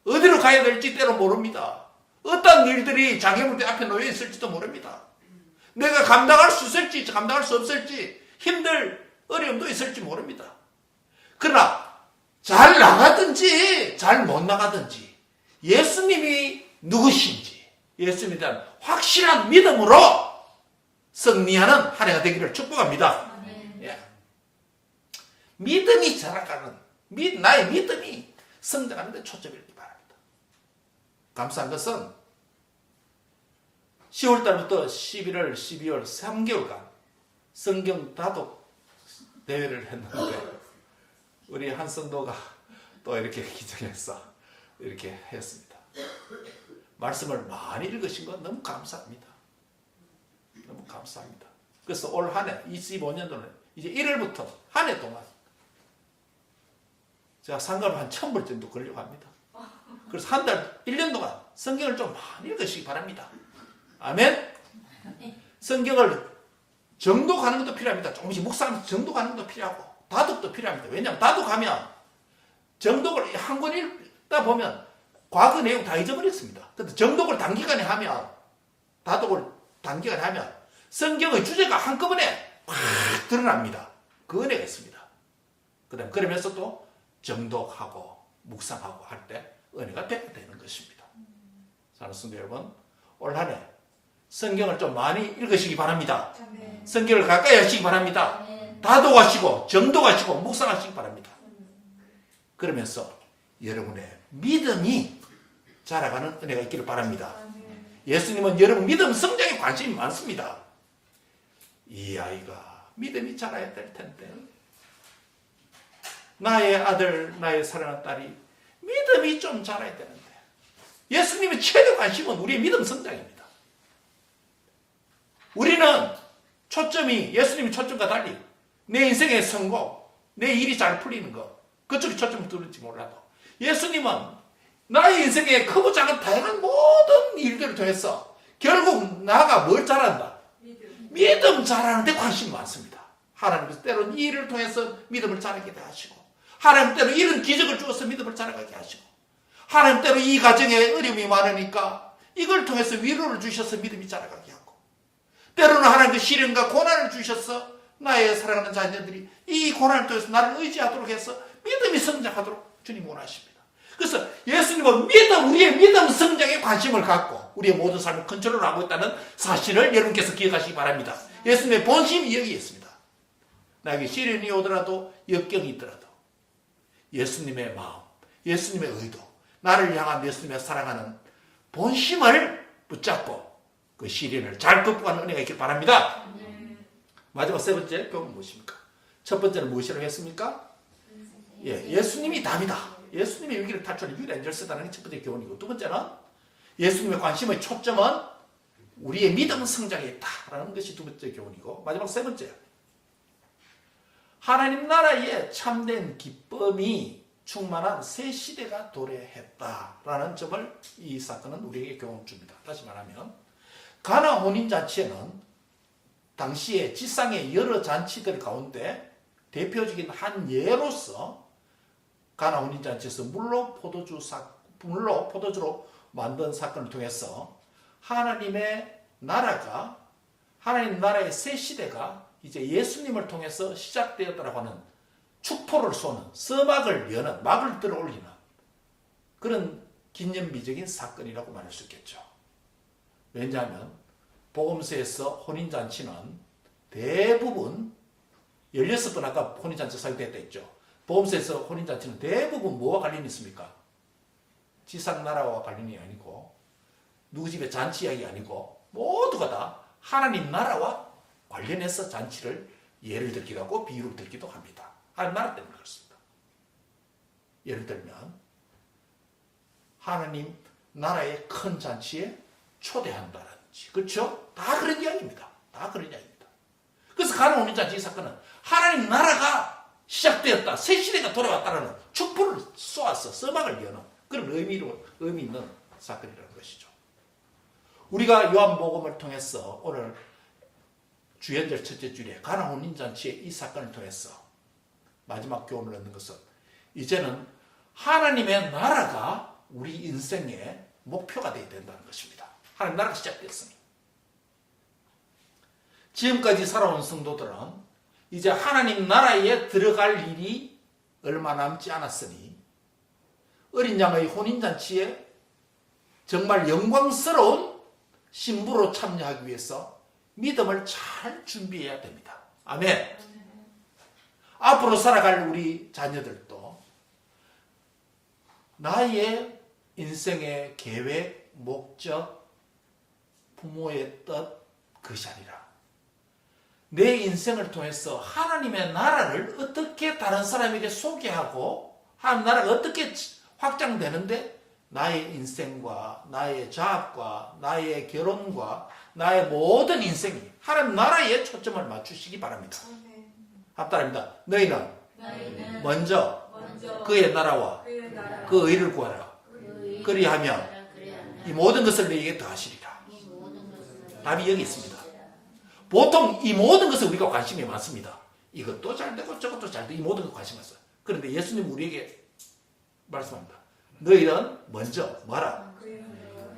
S1: 어디로 가야 될지 때로 모릅니다. 어떤 일들이 장애물들 앞에 놓여 있을지도 모릅니다. 내가 감당할 수 있을지 감당할 수 없을지 힘들 어려움도 있을지 모릅니다. 그러나 잘 나가든지 잘 못 나가든지 예수님이 누구신지 예수님에 대한 확실한 믿음으로 승리하는 한 해가 되기를 축복합니다. 예. 믿음이 자라가는 나의 믿음이 성장하는 데 초점이 있기 바랍니다. 감사한 것은 10월달부터 11월, 12월 3개월간 성경 다독 대회를 했는데 우리 한 성도가 또 이렇게 기정해서 이렇게 했습니다. 말씀을 많이 읽으신 건 너무 감사합니다. 너무 감사합니다. 그래서 올 한 해 25년도는 이제 1월부터 한 해 동안 제가 상가를 한 1000불 정도 걸려고 합니다. 그래서 한 달, 1년 동안 성경을 좀 많이 읽으시기 바랍니다. 아멘? 성경을 정독하는 것도 필요합니다. 조금씩 묵상하면서 정독하는 것도 필요하고 다독도 필요합니다. 왜냐하면 다독하면 정독을 한 권 읽다 보면 과거 내용 다 잊어버렸습니다. 근데 정독을 단기간에 하면 다독을 단기간에 하면 성경의 주제가 한꺼번에 확 드러납니다. 그 은혜가 있습니다. 그다음 그러면서 또 정독하고 묵상하고 할 때 은혜가 되는 것입니다. 사랑하는 성도 여러분, 올 한 해 성경을 좀 많이 읽으시기 바랍니다. 성경을 가까이 하시기 바랍니다. 다독하시고 정독하시고 묵상하시기 바랍니다. 그러면서 여러분의 믿음이 자라가는 은혜가 있기를 바랍니다. 예수님은 여러분 믿음 성장에 관심이 많습니다. 이 아이가 믿음이 자라야 될 텐데 나의 아들, 나의 사랑하는 딸이 믿음이 좀 자라야 되는데 예수님의 최대 관심은 우리의 믿음 성장입니다. 우리는 초점이 예수님의 초점과 달리 내 인생의 성공, 내 일이 잘 풀리는 것 그쪽에 초점을 두는지 몰라도 예수님은 나의 인생의 크고 작은 다양한 모든 일들을 통해서 결국 나가 뭘 잘한다? 믿음 자라는 데 관심이 많습니다. 하나님께서 때로는 이 일을 통해서 믿음을 자라게 하시고 하나님 때로 이런 기적을 주어서 믿음을 자라게 하시고 하나님 때로 이 가정에 어려움이 많으니까 이걸 통해서 위로를 주셔서 믿음이 자라가게 하고 때로는 하나님께서 시련과 고난을 주셔서 나의 사랑하는 자녀들이 이 고난을 통해서 나를 의지하도록 해서 믿음이 성장하도록 주님 원하십니다. 그래서 예수님은 우리의 믿음 성장에 관심을 갖고 우리의 모든 삶을 컨트롤하고 있다는 사실을 여러분께서 기억하시기 바랍니다. 예수님의 본심이 여기 있습니다. 나에게 시련이 오더라도 역경이 있더라도 예수님의 마음, 예수님의 의도, 나를 향한 예수님의 사랑하는 본심을 붙잡고 그 시련을 잘 극복하는 은혜가 있길 바랍니다. 마지막 세 번째 교훈은 무엇입니까? 첫 번째는 무엇이라고 했습니까? 예수님이 답이다. 예수님의 위기를 탈출하는 유일한 열쇠다라는 게 첫 번째 교훈이고 두 번째는 예수님의 관심의 초점은 우리의 믿음 성장에 있다라는 것이 두 번째 교훈이고 마지막 세 번째 하나님 나라의 참된 기쁨이 충만한 새 시대가 도래했다라는 점을 이 사건은 우리에게 교훈을 줍니다. 다시 말하면 가나 혼인잔치에는 당시에 지상의 여러 잔치들 가운데 대표적인 한 예로서 가나 혼인잔치에서 물로 포도주 물로 포도주로 만든 사건을 통해서 하나님의 나라가 하나님 나라의 새 시대가 이제 예수님을 통해서 시작되었다라고 하는 축포를 쏘는 서막을 여는 막을 들어올리는 그런 기념비적인 사건이라고 말할 수 있겠죠. 왜냐하면 복음서에서 혼인잔치는 대부분 16번 아까 혼인잔치 사용됐다 했죠. 복음서에서 혼인잔치는 대부분 뭐와 관련이 있습니까? 지상나라와 관련이 아니고 누구 집의 잔치 이야기 아니고 모두가 다 하나님 나라와 관련해서 잔치를 예를 들기도 하고 비유를 들기도 합니다. 하나님 나라 때문에 그렇습니다. 예를 들면 하나님 나라의 큰 잔치에 초대한다든지 그렇죠? 다 그런 이야기입니다. 다 그런 이야기입니다. 그래서 가나 혼인잔치 이 사건은 하나님 나라가 시작되었다. 새 시대가 돌아왔다는 축포를 쏘아서 서막을 여는 그런 의미 있는 사건이라는 것이죠. 우리가 요한복음을 통해서 오늘 주연절 첫째 주일에 가나 혼인잔치의 이 사건을 통해서 마지막 교훈을 얻는 것은 이제는 하나님의 나라가 우리 인생의 목표가 되어야 된다는 것입니다. 하나님 나라가 시작되었으니 지금까지 살아온 성도들은 이제 하나님 나라에 들어갈 일이 얼마 남지 않았으니 어린 양의 혼인잔치에 정말 영광스러운 신부로 참여하기 위해서 믿음을 잘 준비해야 됩니다. 아멘. 앞으로 살아갈 우리 자녀들도 나의 인생의 계획, 목적, 부모의 뜻 그것이 아니라 내 인생을 통해서 하나님의 나라를 어떻게 다른 사람에게 소개하고 하나님 나라가 어떻게 확장되는데 나의 인생과 나의 자업과 나의 결혼과 나의 모든 인생이 하나님 나라에 초점을 맞추시기 바랍니다. 합달합니다. 너희는 먼저 그의 나라와 그 의를 구하라. 그리하면 이 모든 것을 너희에게 더하시리라. 답이 여기 있습니다. 보통 이 모든 것에 우리가 관심이 많습니다. 이것도 잘 되고 저것도 잘 되고 이 모든 것 관심 많어요. 그런데 예수님 우리에게 말씀합니다. 너희는 먼저 뭐라?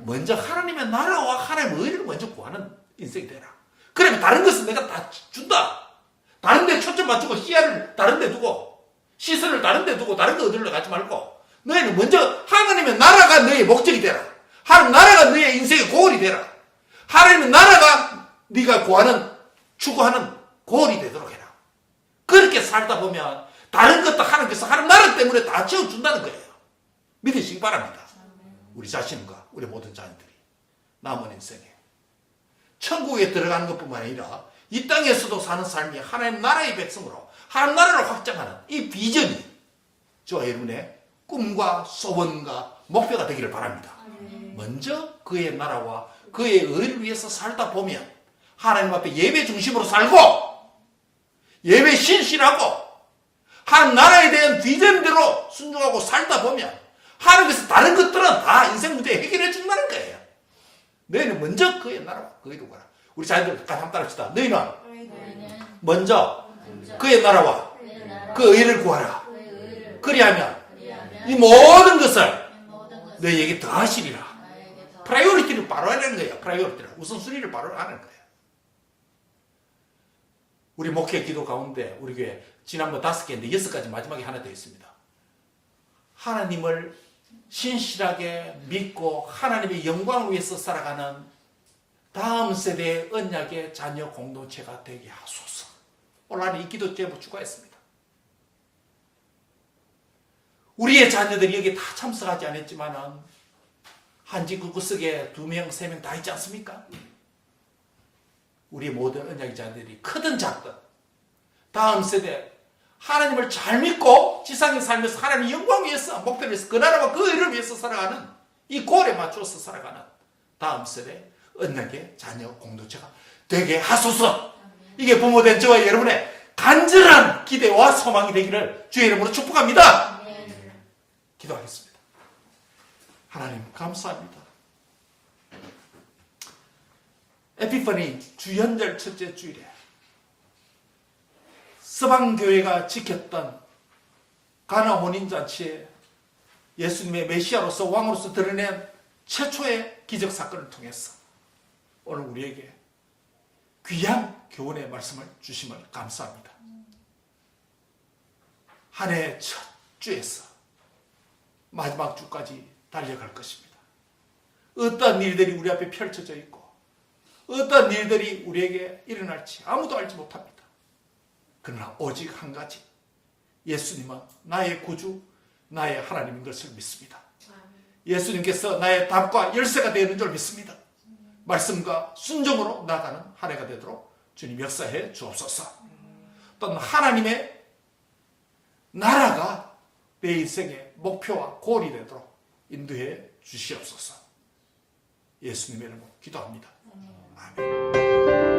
S1: 먼저 하나님의 나라와 하나님의 의를 먼저 구하는 인생이 되라. 그러면 다른 것은 내가 다 준다. 다른 데 초점 맞추고 시야를 다른 데 두고 시선을 다른 데 두고 다른 거 얻으려 가지 말고 너희는 먼저 하나님의 나라가 너의 목적이 되라. 하나님 나라가 너의 인생의 고울이 되라. 하나님의 나라가 네가 구하는 추구하는 고울이 되도록 해라. 그렇게 살다 보면 다른 것도 하나님께서 하나님 나라 때문에 다 채워준다는 거예요. 믿으시기 바랍니다. 우리 자신과 우리 모든 자녀들이 남은 인생에 천국에 들어가는 것뿐만 아니라 이 땅에서도 사는 삶이 하나님 나라의 백성으로 하나님 나라를 확장하는 이 비전이 저와 여러분의 꿈과 소원과 목표가 되기를 바랍니다. 먼저 그의 나라와 그의 의를 위해서 살다 보면 하나님 앞에 예배 중심으로 살고 예배 신실하고 하나님 나라에 대한 비전대로 순종하고 살다 보면 하나님께서 다른 것들은 다 인생 문제 해결해 준다는 거예요. 너희는 먼저 그의 나라와 그의 의를 구하라. 우리 자녀들 같이 한번 따라합시다. 너희는 먼저 그의 나라와 그 의를 구하라. 그리하면 이 모든 것을 너희에게 더하시리라. 프라이오리티를 바로 하는 거예요. 프라이오리티를 우선순위를 바로 하는 거예요. 우리 목회 기도 가운데 우리 교회 지난번 5개인데 6가지 마지막에 하나 되어 있습니다. 하나님을 신실하게 믿고 하나님의 영광을 위해서 살아가는 다음 세대의 언약의 자녀 공동체가 되게 하소서. 오늘 이 기도 제목 추가했습니다. 우리의 자녀들이 여기 다 참석하지 않았지만은 한지 구석에 2명, 3명 다 있지 않습니까? 우리 모든 언약의 자녀들이 크든 작든 다음 세대 하나님을 잘 믿고 지상에 살면서 하나님의 영광 위해서 목표를 위해서 그 나라와 그 의를 위해서 살아가는 이 골에 맞춰서 살아가는 다음 세대 언약의 자녀 공동체가 되게 하소서. 이게 부모된 저와 여러분의 간절한 기대와 소망이 되기를 주의 이름으로 축복합니다. 기도하겠습니다. 하나님 감사합니다. 에피파니 주연절 첫째 주일에 서방교회가 지켰던 가나 혼인잔치에 예수님의 메시아로서 왕으로서 드러낸 최초의 기적 사건을 통해서 오늘 우리에게 귀한 교훈의 말씀을 주심을 감사합니다. 한 해 첫 주에서 마지막 주까지 달려갈 것입니다. 어떤 일들이 우리 앞에 펼쳐져 있고 어떤 일들이 우리에게 일어날지 아무도 알지 못합니다. 그러나 오직 한 가지, 예수님은 나의 구주, 나의 하나님인 것을 믿습니다. 예수님께서 나의 답과 열쇠가 되는 줄 믿습니다. 말씀과 순종으로 나아가는 한 해가 되도록 주님 역사해 주옵소서. 또는 하나님의 나라가 내 인생의 목표와 골이 되도록 인도해 주시옵소서. 예수님의 이름으로 기도합니다. 아멘.